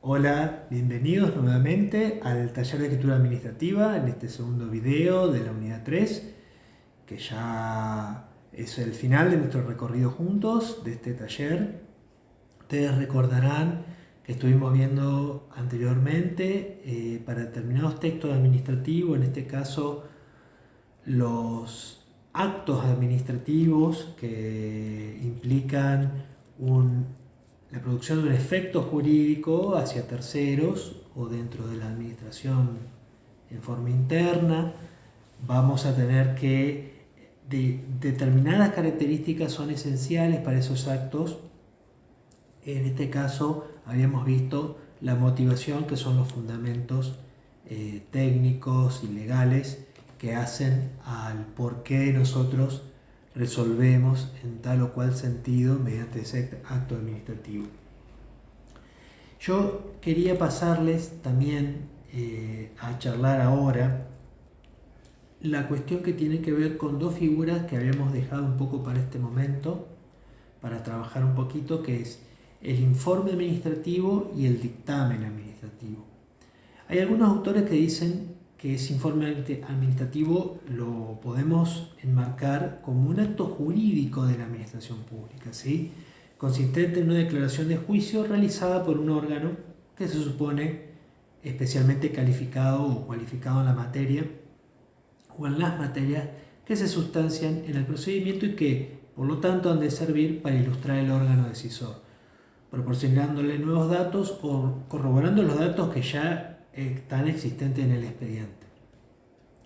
Hola, bienvenidos nuevamente al taller de escritura administrativa en este segundo video de la unidad 3, que ya es el final de nuestro recorrido juntos de este taller. Ustedes recordarán que estuvimos viendo anteriormente para determinados textos administrativos, en este caso los actos administrativos que implican la producción de un efecto jurídico hacia terceros o dentro de la administración en forma interna. Vamos a tener que determinadas características son esenciales para esos actos. En este caso habíamos visto la motivación, que son los fundamentos técnicos y legales que hacen al por qué nosotros resolvemos en tal o cual sentido mediante ese acto administrativo. Yo quería pasarles también a charlar ahora la cuestión que tiene que ver con dos figuras que habíamos dejado un poco para este momento, para trabajar un poquito, que es el informe administrativo y el dictamen administrativo. Hay algunos autores que dicen que ese informe administrativo lo podemos enmarcar como un acto jurídico de la administración pública, ¿sí? Consistente en una declaración de juicio realizada por un órgano que se supone especialmente calificado o cualificado en la materia o en las materias que se sustancian en el procedimiento y que, por lo tanto, han de servir para ilustrar el órgano decisor, proporcionándole nuevos datos o corroborando los datos que ya están existentes en el expediente.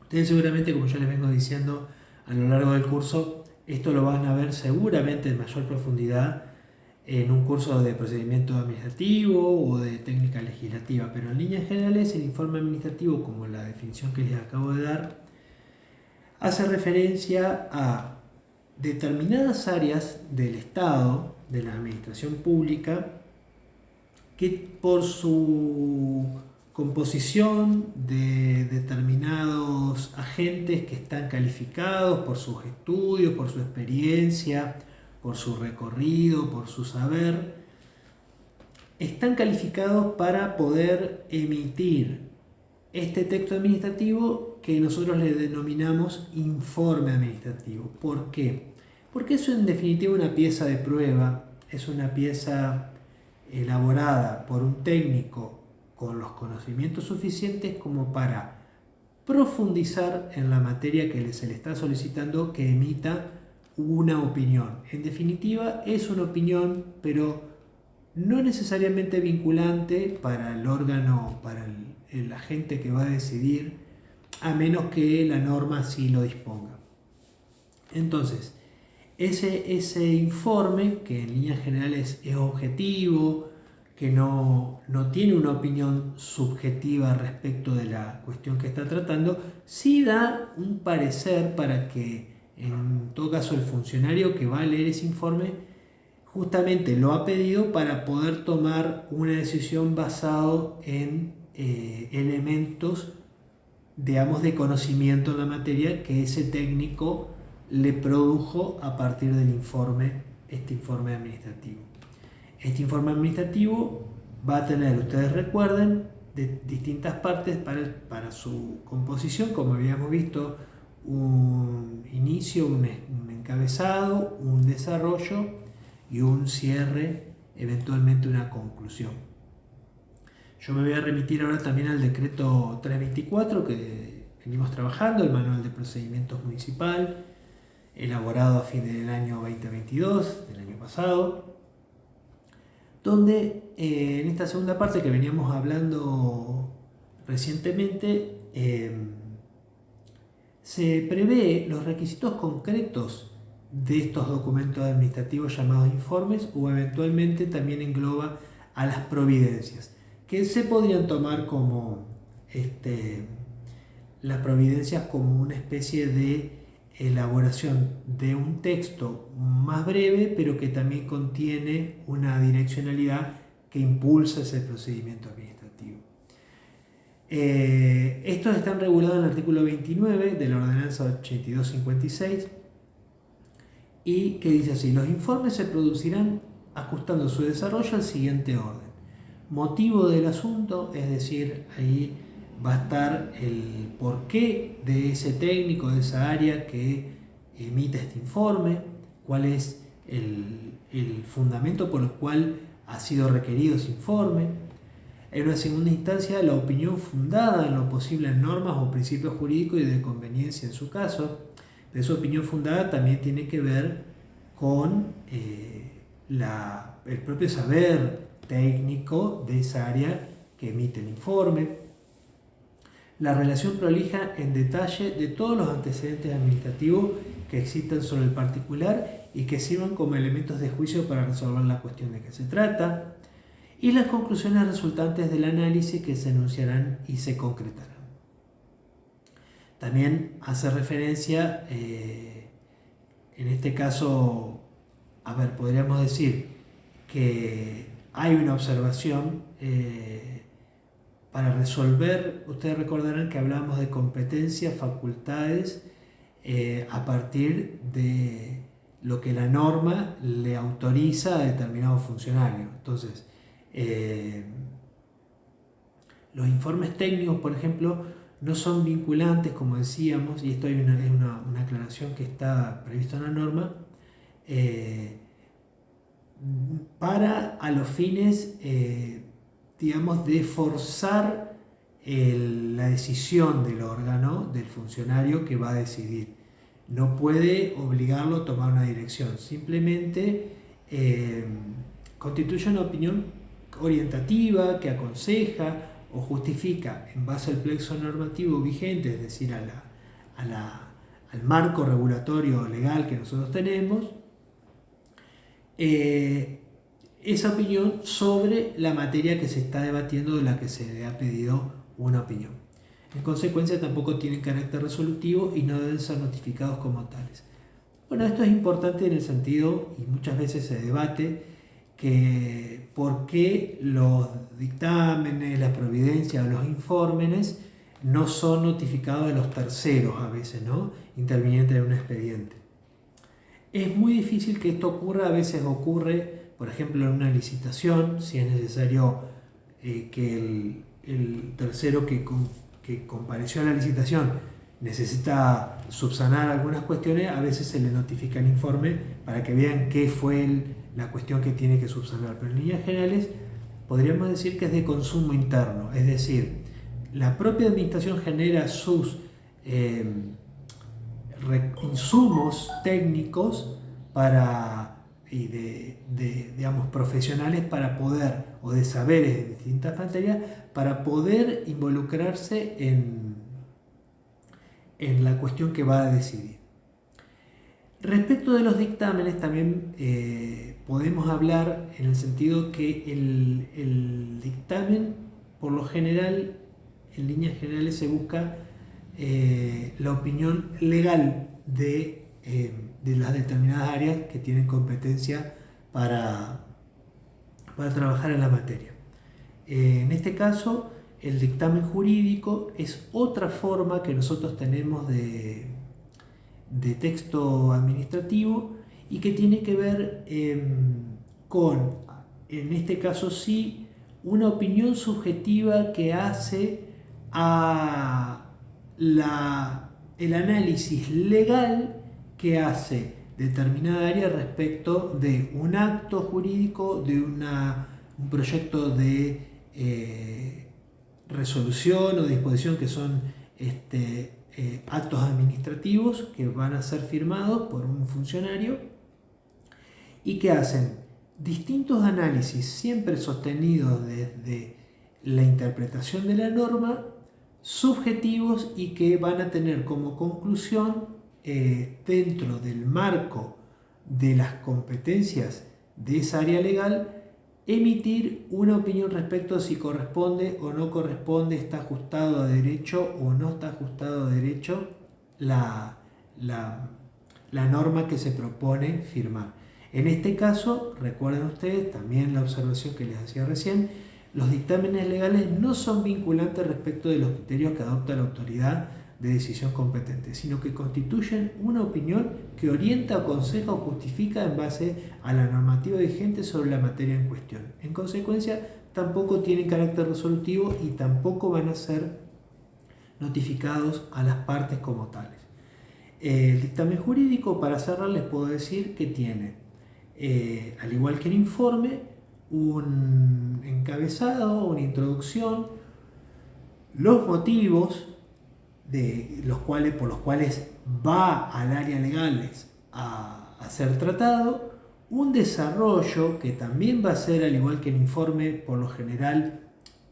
Ustedes seguramente, como yo les vengo diciendo a lo largo del curso, esto lo van a ver seguramente en mayor profundidad en un curso de procedimiento administrativo o de técnica legislativa, pero en líneas generales el informe administrativo, como la definición que les acabo de dar, hace referencia a determinadas áreas del Estado, de la administración pública, que por su composición de determinados agentes que están calificados por sus estudios, por su experiencia, por su recorrido, por su saber, están calificados para poder emitir este texto administrativo que nosotros le denominamos informe administrativo. ¿Por qué? Porque es en definitiva una pieza de prueba, es una pieza elaborada por un técnico con los conocimientos suficientes como para profundizar en la materia que se le está solicitando que emita una opinión. En definitiva, es una opinión, pero no necesariamente vinculante para el órgano, para el agente que va a decidir, a menos que la norma así lo disponga. Entonces, ese informe, que en líneas generales es objetivo, que no tiene una opinión subjetiva respecto de la cuestión que está tratando, sí da un parecer para que, en todo caso, el funcionario que va a leer ese informe justamente lo ha pedido para poder tomar una decisión basado en elementos, digamos, de conocimiento en la materia que ese técnico le produjo a partir del informe, este informe administrativo. Este informe administrativo va a tener, ustedes recuerden, de distintas partes para su composición, como habíamos visto, un inicio, un encabezado, un desarrollo y un cierre, eventualmente una conclusión. Yo me voy a remitir ahora también al decreto 324 que venimos trabajando, el manual de procedimientos municipal, elaborado a fin del año 2022, del año pasado, donde en esta segunda parte que veníamos hablando recientemente, se prevé los requisitos concretos de estos documentos administrativos llamados informes, o eventualmente también engloba a las providencias, que se podrían tomar como las providencias como una especie de elaboración de un texto más breve, pero que también contiene una direccionalidad que impulsa ese procedimiento administrativo. Estos están regulados en el artículo 29 de la ordenanza 8256 y que dice así: los informes se producirán ajustando su desarrollo al siguiente orden. motivo del asunto, es decir, ahí va a estar el porqué de ese técnico, de esa área que emite este informe, cuál es el fundamento por el cual ha sido requerido ese informe. En una segunda instancia, la opinión fundada en lo posible en normas o principios jurídicos y de conveniencia en su caso. Pero esa opinión fundada también tiene que ver con el propio saber técnico de esa área que emite el informe. La relación prolija en detalle de todos los antecedentes administrativos que existan sobre el particular y que sirvan como elementos de juicio para resolver la cuestión de que se trata, y las conclusiones resultantes del análisis que se enunciarán y se concretarán. También hace referencia, en este caso, podríamos decir que hay una observación para resolver. Ustedes recordarán que hablamos de competencias, facultades, a partir de lo que la norma le autoriza a determinado funcionario. Entonces, los informes técnicos, por ejemplo, no son vinculantes, como decíamos, y esto es una aclaración que está prevista en la norma, para a los fines, digamos, de forzar la decisión del órgano, del funcionario que va a decidir. No puede obligarlo a tomar una dirección, simplemente constituye una opinión orientativa que aconseja o justifica en base al plexo normativo vigente, es decir, al marco regulatorio legal que nosotros tenemos, esa opinión sobre la materia que se está debatiendo, de la que se le ha pedido una opinión. En consecuencia, tampoco tienen carácter resolutivo y no deben ser notificados como tales. Bueno, esto es importante en el sentido, y muchas veces se debate, que por qué los dictámenes, las providencias o los informes no son notificados de los terceros a veces, ¿no?, intervinientes en un expediente. Es muy difícil que esto ocurra, a veces ocurre, por ejemplo, en una licitación, si es necesario que el tercero que compareció a la licitación necesita subsanar algunas cuestiones, a veces se le notifica el informe para que vean qué fue la cuestión que tiene que subsanar. Pero en líneas generales podríamos decir que es de consumo interno, es decir, la propia administración genera sus insumos técnicos digamos, profesionales para poder, o de saberes de distintas materias, para poder involucrarse en la cuestión que va a decidir. Respecto de los dictámenes, también podemos hablar en el sentido que el dictamen, por lo general, en líneas generales, se busca la opinión legal de las determinadas áreas que tienen competencia para trabajar en la materia. En este caso, el dictamen jurídico es otra forma que nosotros tenemos de texto administrativo y que tiene que ver con, en este caso sí, una opinión subjetiva que hace a el análisis legal que hace determinada área respecto de un acto jurídico, de un proyecto de resolución o disposición, que son actos administrativos que van a ser firmados por un funcionario y que hacen distintos análisis, siempre sostenidos desde la interpretación de la norma, subjetivos, y que van a tener como conclusión, dentro del marco de las competencias de esa área legal, emitir una opinión respecto a si corresponde o no corresponde, está ajustado a derecho o no está ajustado a derecho la norma que se propone firmar. En este caso, recuerden ustedes también la observación que les hacía recién, los dictámenes legales no son vinculantes respecto de los criterios que adopta la autoridad de decisión competente, sino que constituyen una opinión que orienta, aconseja o justifica en base a la normativa vigente sobre la materia en cuestión. En consecuencia, tampoco tienen carácter resolutivo y tampoco van a ser notificados a las partes como tales. El dictamen jurídico, para cerrar, les puedo decir que tiene, al igual que el informe, un encabezado, una introducción, los motivos por los cuales va al área legales a ser tratado, un desarrollo que también va a ser, al igual que el informe, por lo general,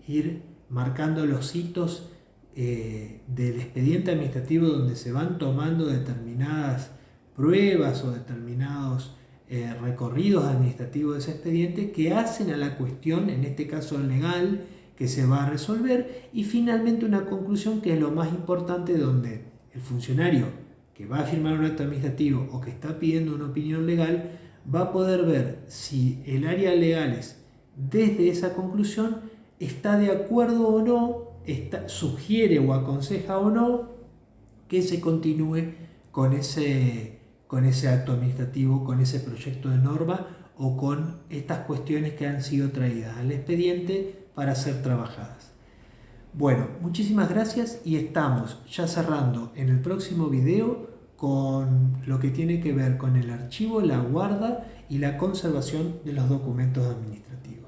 ir marcando los hitos del expediente administrativo donde se van tomando determinadas pruebas o determinados recorridos administrativos de ese expediente que hacen a la cuestión, en este caso legal, que se va a resolver, y finalmente una conclusión que es lo más importante, donde el funcionario que va a firmar un acto administrativo o que está pidiendo una opinión legal va a poder ver si el área legales desde esa conclusión está de acuerdo o no, sugiere o aconseja o no que se continúe con ese acto administrativo, con ese proyecto de norma o con estas cuestiones que han sido traídas al expediente para ser trabajadas. Bueno, muchísimas gracias y estamos ya cerrando en el próximo video con lo que tiene que ver con el archivo, la guarda y la conservación de los documentos administrativos.